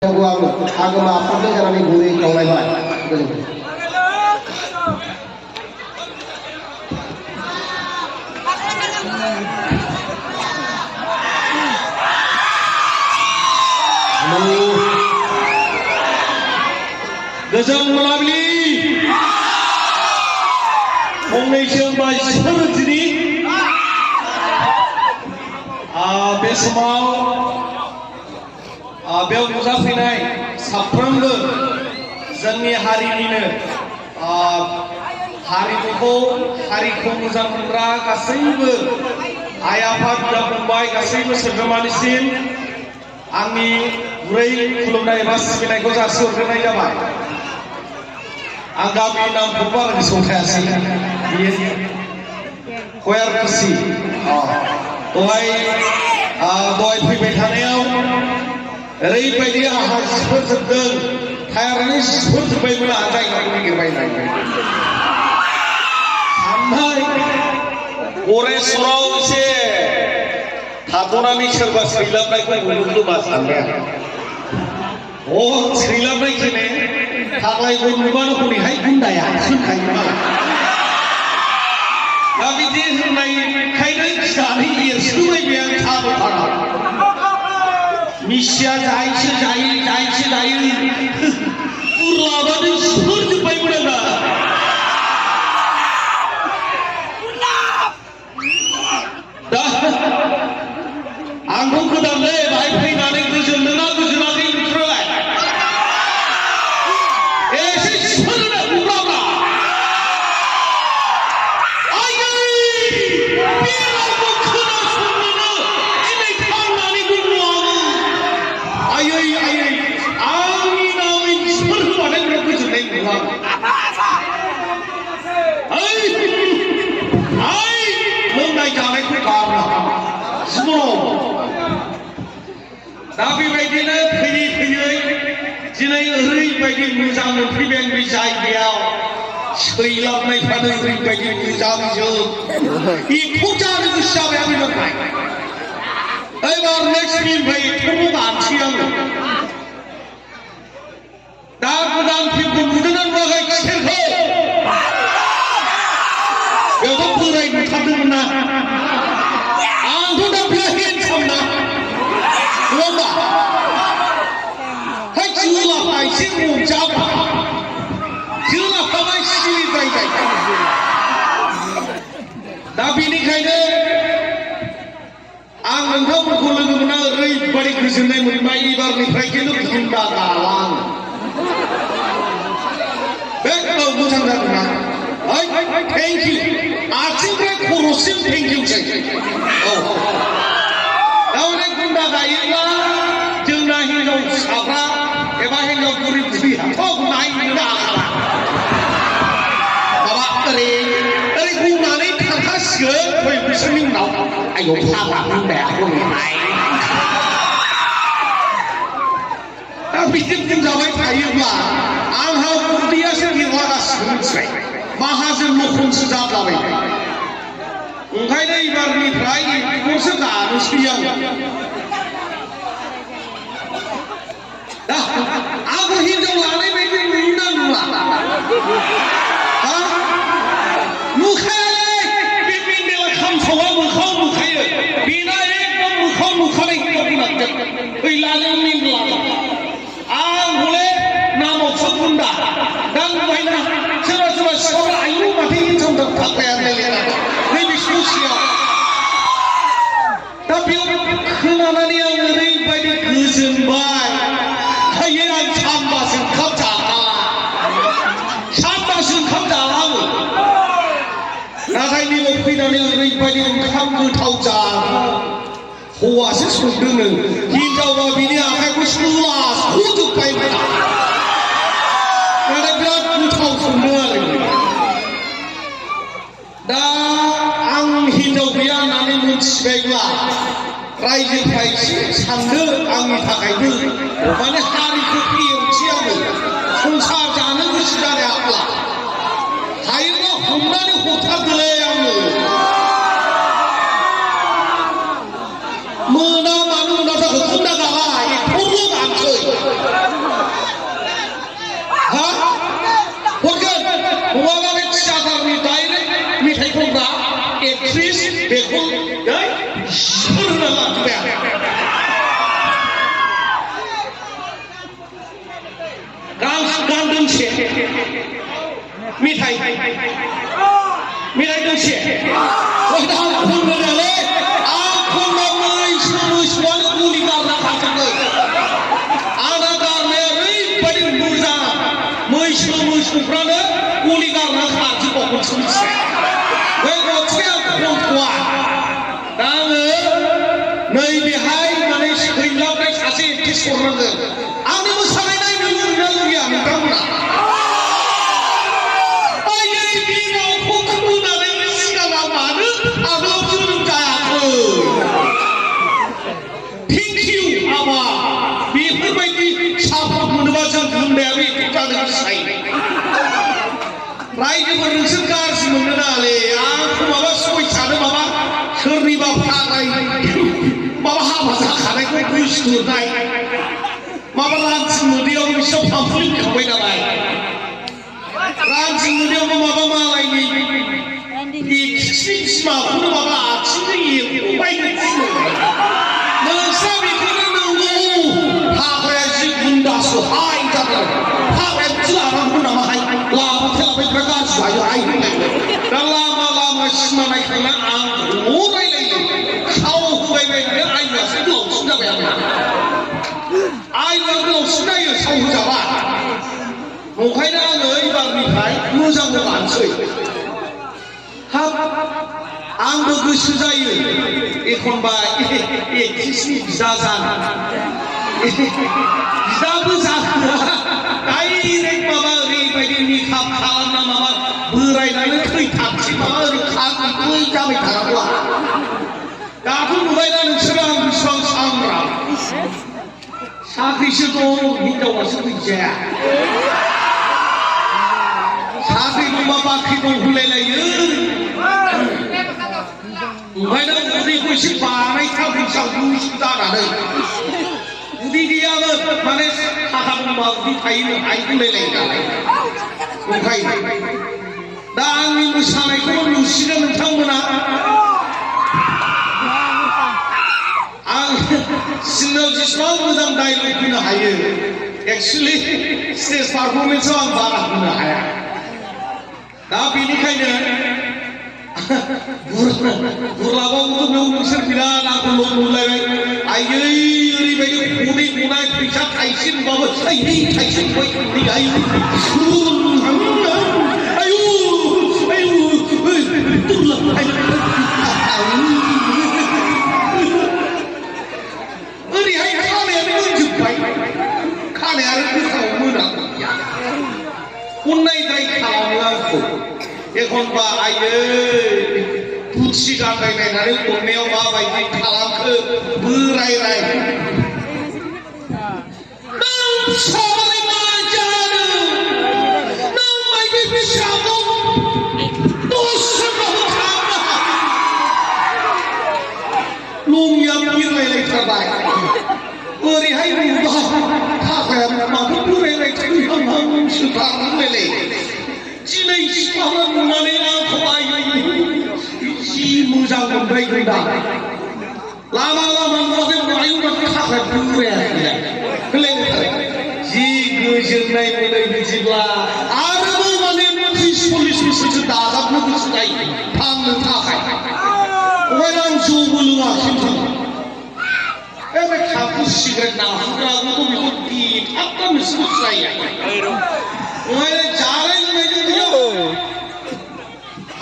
आगोमा आफादजों जानानै गुरै खावलायबाय गोजोन्थों। गोजोन मोनाबिलि फंनैसो मानसिफोर दिनै बे समाव बेयाव नुजाफैनाय साफ्रोमबो जोंनि हारिनिनो हारिखौ मोजां मोनग्रा गासैबो आइ आफा बिदा फंबाय गासैबो सोद्रोमानिसिम आंनि गुरै खुलुमनाय एबा सिबिनायखौ जासिहरग्रोनाय जाबाय। आं गामिनि नामखौ बारा गोसोआव थायासै खयार खुसि दहाय फैबाय थानायाव ओरैबायदि आंहा सिफोरजोबदों टायारानो सिफोरजोब्बायमोन आंहा जायगाखौ नागिरबाय साननाय गरेस्वराव एसे थाथ'नानै सोरबा सैलाबनायखौ नुनो मा सानबाय सैलाबनाय खेने थाग्लायखौ नुबानो हरैहाय गुन्दाया सोंखायो दा बिदि होननायखायनो गिनानै एरसोलायबाय आं थाबाय थाना मिसिया जायैसो जायो उरलाबानो सिफोरजोब्बायमोन आंना दा आंखौ गोदानलै बाहाय फैनानै गोजोनदोंना गोजोनाखै नोंसोरलाय एसे सिफोरनो उरलाब्ला बे रावखौ खोनासंनोनो दिनै थांनानै दङ आङो आयै आंनि नामै सिफोर होबाथाय बिराद गोजोननाय मोनला लोंनाय जानायखौ गारना जिबनाव दा बेबायदिनो फैयै दिनै ओरैबायदि मोजां मोनफैबाय बे जायगायाव सैलाबनायफ्रानो ओरैबायदि मोजांजों एथ' जानो गोसो जाबाय आं बेनिफ्राय एबार नेक्स्ट फिल्मनिफ्राय एथ'बो गानसै आङो दा गोदान फिल्मखौ नुदोंना नुवाखै खिसेरखौ बेयावथ' बोराय नुथारदोंमोन ना आंथ' दा बिराद हेन्डसाम ना नङा होमबा जोलाफ्रा एसे रंजाबा जोलाफ्राबा सिरिद्राय जायो दा बेनिखायनो आं नोंथांमोनखौ लोगो मोना ओरैबायदि गोजोननाय मोनबाय एबारनिफ्राय खिन्थु गुन्दा गाला आं बे मोजां जादों ना थेंक इउ आथिंनिफ्राय खर'सिम थेंक इउसै दाउने गुन्दा गायोब्ला जोंना हिनजावसाफ्रा एबा हिनजाव बुरि बुरियाथ' नायनो हाखाला माबा ओरै बुंनानै थांखासिगोन फै बिसोरनि उनाव आयौ फाग्ला गुन्दाया हरैहाय दा बिदि बुंजाबाय थायोब्ला आंहा उदैयासो गेरलागासिनो मिथिबाय माहाजोन नखरसो जाबाय ओंखायनो एबारनिफ्राय बेखौसो गानोसै आं दा आंखौ हिनजाव लानाय बायदि नुयोना नुला नुखायालै बे बेन्देला खामसावा मोखाङाव नुखायो बेना एकदम मोखाङाव नुखानाय हिनजाव गोनांजों फैलाजों मेन्देला आं हले नामावसो गुन्दा दा नुबायना सोरबा सिखाव आयु माथो हिनजावजों थाखाया नैबे ससेयाव दा बेयाव खोनानानै आं ओरैबायदि गोजोनबाय आं सानबासो ओंखाम जाला आङो नाथाय नैबाव फैनानै ओरैबायदि ओंखाम गोथाव जानो हौवासो संदोंनो हिनजावबा बिनि आखाइखौ सोलास'जोब्बाय नाथाय बिराद गोथाव संदों आरो दा आं हिनजाव गैया होननानै मिथिबायब्ला रायजोफ्रा एसे सानदो आंनि थाखायबो माने हारिखौ फेहेरनोसै आङो संसार जानो गोसो जानाया हायोब्ला हमनानै हरथारदोलै आङो मोना मानो मोना जाखो गुन्दा गाला एथ'ल' गानसै दोंसे मेथाइ दोंसे आं खननानै आं खनना मोसौआनो गुलि गारना खारजोबबाय आंना गारनाया ओरैबायदि मोजां मोसौफ्रानो गुलि गारना खारजोबबावगोनसो मिथिबाय बे गथाया खनथ'आ दा आङो नैबेहाय माने सैलाबनाय सासे एक्ट्रेस हरनांगोन आंनि मोसानाय नायनो लुगैना लुगैया नोंथांमोना आयै बे रावखौ खोनानायनि सिगाङाव मानो आगोलाव जोनोम जायाखै थेंक इउ आबा बेफोरबायदि सापर्ट मोनोबा जों बुंनायाबो एक्टर जानो सायो रायजोफोर नोंसोर गाज्रि मोननो नाङालै आंखौ माबा सयसानो माबा सोरनिबा फाग्लाय माबा हाबा जाखानायखौ बुस्थुनाय माबा रानथि मोदैयाव बिसोर फांफुलि खांबाय नालाय रानथि मोदैयावबो माबा मालायनि एक्ट्रेसनि बिमाखौनो माबा आथिंजों एरबायनो थिनो नोंस्रा बेखौनो नंगौ फाग्लाया जि गुन्दासोहाय जादों फाग्लाया बिदि लानांगौ नामाहाय लाबाथाय गाज्रि लायोहाय दा लामा लामा सिमा नायखांना आं रायलायो खाव होबायबायनानै आइनासो गोलावसिन जाबाय आंना आइना गोलावसिन जायो साव होजाबा ओंखायनो आङो एबारनिफ्राय मोजांबो लानोसै हाब आंबो गोसो जायो एखनबा एक्ट्रेसनि बिदा जानो बिदाबो जाहोआ डाइरेक्ट माबा ओरैबायदि मेकआप खालामना माबा बोरायनानै थैथाबसै माबा ओरै खागै जाबाय थानांगौ दाथ' नुबायना नोंसोरो आं बेसेबां सांग्रां साख्रिसो दं हिनजावासो गैजाया साख्रि दंबा बाख्रि दं होनलायलायो ओंखायनो उदैखौ एसे बानायथार फैसा गुसु जानानै उदै गैयाबो माने थाखा दंबा उदै थायो होनलायलायो नालाय ओंखायनो दा आंनि मोसानायखौबो नुसिगोन नोंथांमोना आं सिंनाव जेसेबां मोजां डायलग होनो हायो एक्चुअलि स्टेज पारफरमेन्सआव आं बारा होनो हाया दा बेनिखायनो गुरलाबाबो बेयाव नोंसोर बिराद आंखौ लं नुलायबाय आयै ओरैबायदि गदै गनाय फैसा थाइसे नुबाबो थाइसे नुबाय आयु ओरैहाय खानायानो मोनजोब्बाय खानायानो गोथाव मोनाखै अननायद्राय खालामो आंखौ एखनबा आयै पुथि गानलायनायनानै हरनायाव माबायदि खालामखो बोरायराय नों फिसालाय मा जानो नों बायदि फिसाखौ दसेबाबो खालामनो लंया बिरलायलायथारबाय ओरैहाय नुबा थाखाया माबा बोरायलायथारहांसो थांलायलाय दिनै सिख्लाफ्रा नुनानै आंखौ आयै जि मोजां मोनबाय दा लामा लामा नुवाखै आयुनाखौ थाखाया बोरायाखै होनलायनो जि गोजोननाय मोनो बिदिब्ला आरोबाव माने 30-40 बोसोरसो दाजाबनो गोसो जायो थांनो थाखाय ओंखायनो आं जौबो लोङा खिन्थु बे थाखु सिगारेट नाहुग्राखौथ' बेखौ देथाबनानैसो गोसो जायो ओंखायनो जानाय लोंनायजों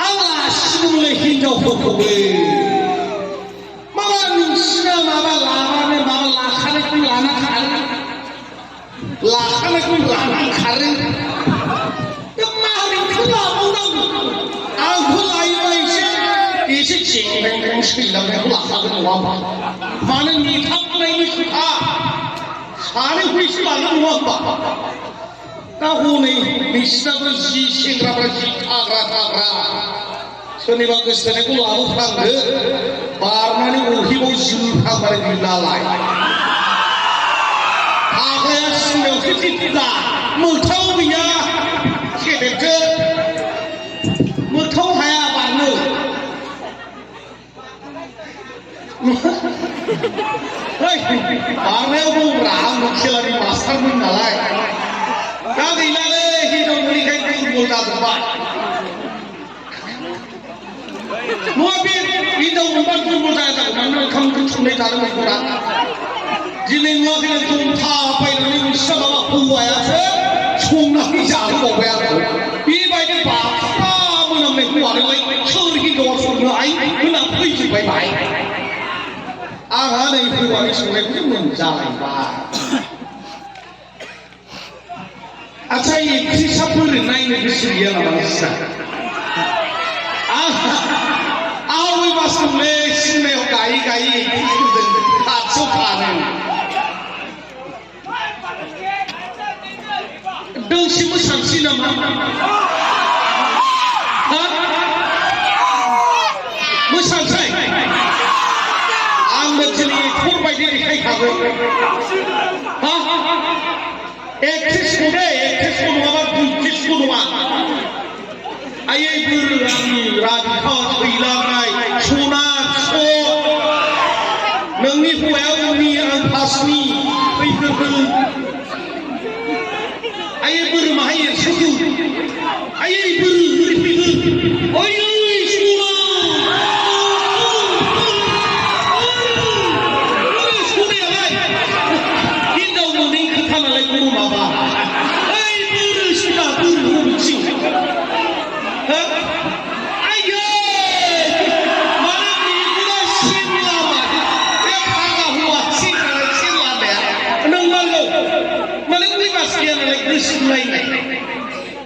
आं लासिगौलै हिनजावफोरखौबो माबा नोंसिना माबा लानानै माबा लाखानायखौ लाना खारो लाखानायखौ लाना खारो माबोरैथो लाबावनांगौ आंथ' लायोबा एसे जेंनायजों सैलांनायखौ लाखागोन नङा होमबा मानो नेथाबनायनि खोथा सानैखौ एसे लागोन नङा होमबा दा हनै नोंसिनाबो जि सेंग्राफ्रा जि थाग्रा सोरनिबा गोसोथोनायखौ लाबोफ्लांदो बारनानै अहिबाव जिउफ्रांबाय गैलालाय थाग्राया सिमायावसो दिदा मोगथाव गैया खेदेरथो मोगथाव हाया बारनो बारनायाव दंब्रा आंबो खेलानि मास्टारमोन नालाय दा गैलालै जालांबाय नङा बे हिनजाव मोनबा दुरबल जागौमोन ओंखाम ओंख्रि संनाय जानो मोनगौना दिनै नुवाखै दंथा बायनानै मोनसे माबा हौवायासो संनानै जाहोबावबाय आरो बेबायदि बाख्रा मोनामनाय हौवानोलाय सोर हिनजावा संनो हाय होनना फैजोब्बाय बाहाय आंहा नै हौवानि संनायखौसो मोनजालायबाय आच्छा एक्ट्रिसाफोर नायनो गोसो गैया नामा नोंस्रा आवै बासोमलै सिनेमायाव गायै गायै एक्ट्रिसफोरजों खाथियाव थानो दोंसे मोसानोसै नामा मोसानोसै आंबो दिनै एक्टर बायदि देखायखागोन एक्ट्रिसखौ दे एक्ट्रिसखौ नङाबा दुइट्रिसखौ नङा आयै बोरो आंनि राधिका थैलांनाय सना नोंनि हौवाया उननि आं फासनि बैफोरबो आयै बोरो माहाय एरसोखौ आयै बोरो ओरै फैगोन ओइ सनायालाय हिनजाव मोनै खोथा नालाय बर' माबा ओइ बोरो सना बोरो बबेथिं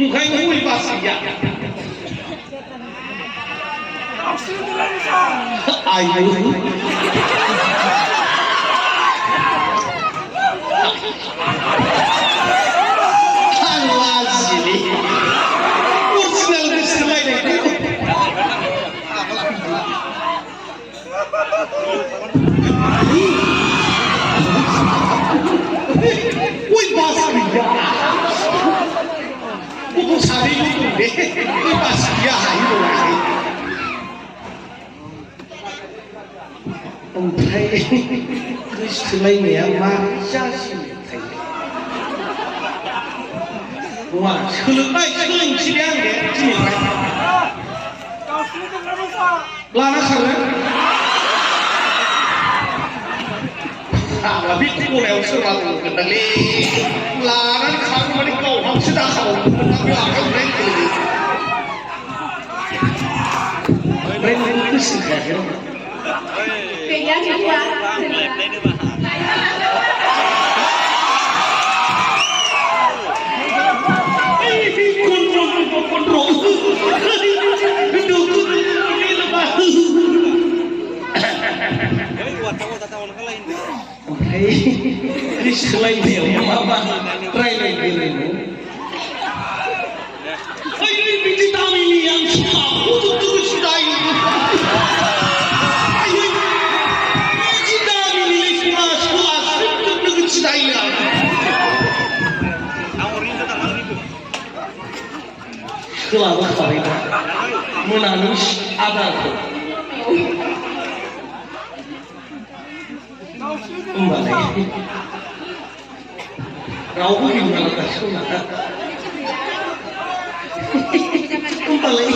ओंखायनो हौवाय बास गैया आयौ आं लाजिलै अरिजिनेल गोसोलायनायखौ हौवाय बास गैया गथ' सानैल' दं दे हौवाय बास गैया हायो नङाखै ओमफ्राय गोसोलायनाया मा जासिगोनथाय नङा सोलोंसै दे आं दे दिनैहाय लाना खारो आंहा बे गलायाव सोरबा दंगोनदांलै लानानै खारो माने गावहांसो दाखाबावगोन ना बे आखायाव हमनाय लोगो ओमफ्राय नों गोसो जायाखै गैया गैया ओमफ्राय सोलायनायाव मा रायलायनो बिदि दामिनि आं साखौजोबनो गोसो जायो बिदि दामिनिलाय सोलाजोबनो गोसो जायो सोलाबोखाबाय दा मोनानि आदारखौ होमबालाय रावबो गैयालागासिनो ना होमबालाय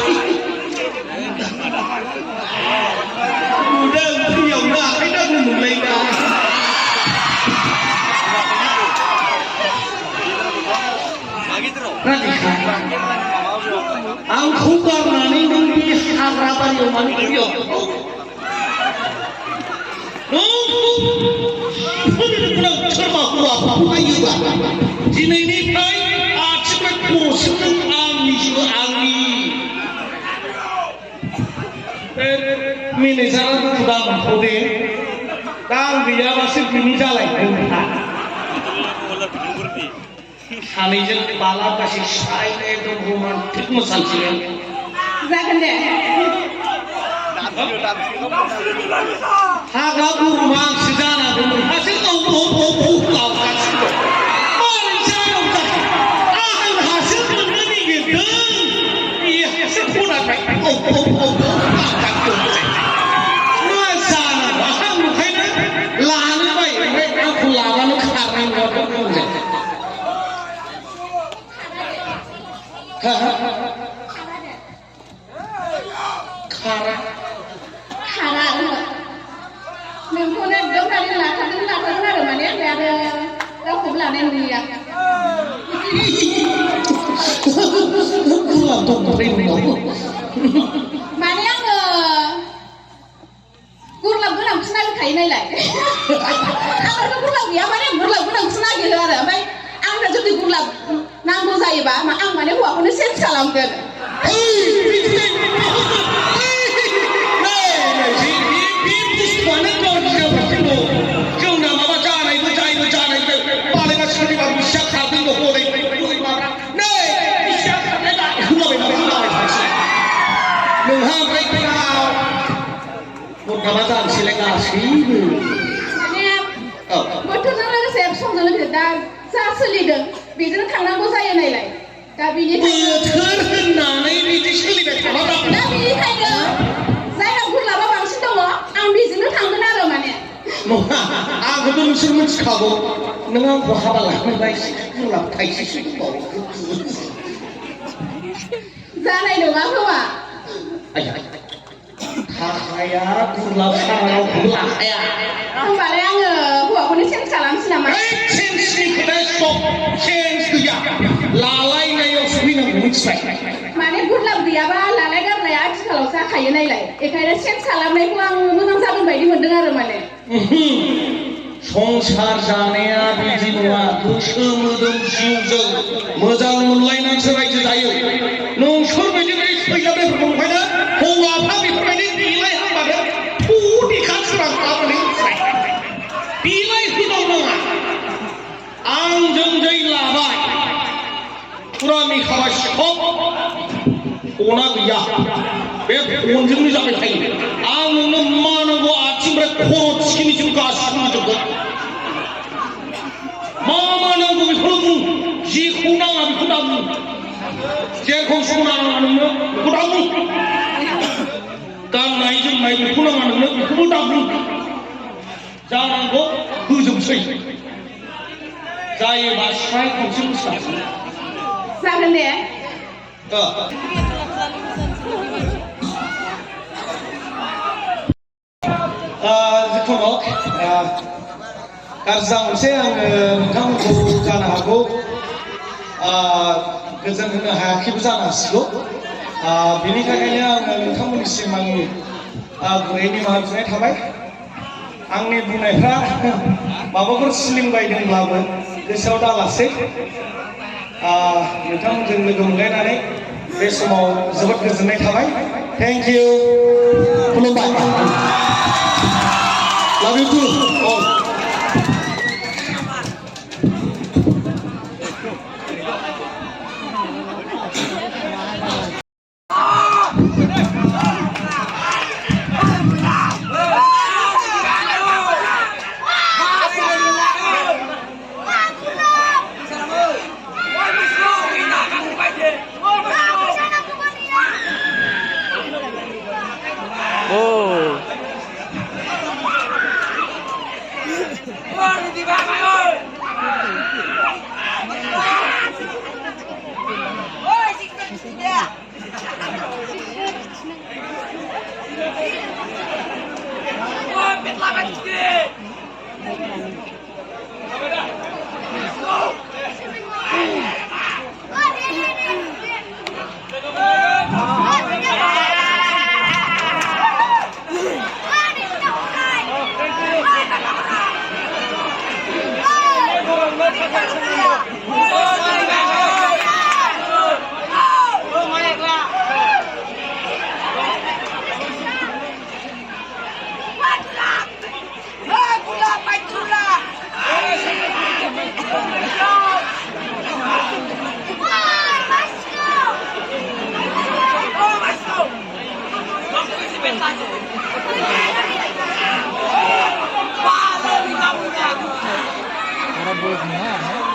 नुदों फ्रियावनो आखाइ दांनो मोनलायना राधिका आंखौ गारनानै नों बे हाग्रा बारियाव मानो फैयो सोरबा हौवाफोरखौ नायोबा दिनैनिफ्राय आथिंनिफ्राय खर'सिम नों आंनिसो आंनि मेनेजारा दुखु दामखौ दे दा आं गैयाबासो बिनि जालायगोन सानैजों माला गासै साइड एकदम रमान्टिक मोसानोसैमोन जागोन दे हाग्रा गुरुमा आंसो जाना दं नोंहासो गावगासिनो मारै जानांगौ आंहासो मोननो नागिरदों बेहासो खनानिफ्राय मा जानांगौ आं ओंखायनो लानो बायो ओमफ्राय आंखौ लाबानो खारनाय नङा Hara. Hara loh. Nengkonya dong kali lakukan ada mana ada aku belanen dia. Kurang tuh mereka. Mana yang kurang senang kayak ini lah. Aku kurang ya mana kurang senang gitu ada. Baik, aku jadi kurang nanggung saya bah. Mak aku mana aku ni sen salam kan. Ramadan silegasih. Betul nara saya songdol kita saya selidang, bijan kangen saya nilai. Tapi ini betul nanai bijan selidang. Tapi ini kaya saya gula bang sih tahu, ang bijan kangen nara mana? Aku tuh mesti kabo, nengang bahagia lah, baik gula taisi sudah. Sana itu apa pak? Ayah. Khaya gula sarau gula khaya. Kembali yang buat kuning sen salam sih nama. Sen sih kita stop sen dia. Lalai na yo suwi na muncul. Mana gula dia ba lalai kan lalai kalau saya kaya nilai. Kaya sen salam nai puang menang sabun bayi mendengar mana. संसार जानाया बिदि नङा गोसो मोदोम जिउजों मोजां मोनलायनानैसो रायजो जायो नोंसोर बायदि फैलानायफोर दंखायनो हौवाफ्रा बेफोरबायदि बिलाइ हाबानो थु देखा सोरां खालामनानै बिलाइ होदाव नाङा आंजों जै लाबाय फुरा मेखाबा सिखब अना गैया बे अनजोंनो जाबाय थायो आं नोंनो मा नांगौ आथिंनिफ्राय खर' थिखिनिसिम गासिबो होजोबगोन मा नांगौ बेखौनो बुं जेखौ नाङा बेखौ दा बुं जेखौ सना नाङा नोंनो बेखौ दा बुं गाननाय जोमनाय बेखौ नाङा नोंनो बेखौबो दा बुं जानांगौ होजोबसै जायोबा स्राय खनसे मोसासै जागोन दे जिखुनु गाज्रि मोनसे आङो नोंथांमोनखौ जानो हागौ गोजोन होनो हायाखैबो जानो हासिगौ बेनि थाखायनो आङो नोंथांमोननिसिम आंनि गुरै निमाहा बिनाय थाबाय आंनि बुंनायफ्रा माबाफोर सिलिंबायदोंब्लाबो गोसोआव दालासै नोंथांमोनजों लोगो मोनलायनानै बे समाव जोबोद गोजोननाय थाबाय थेंक इउ खुलुमबाय Love you too. Oh. Работа,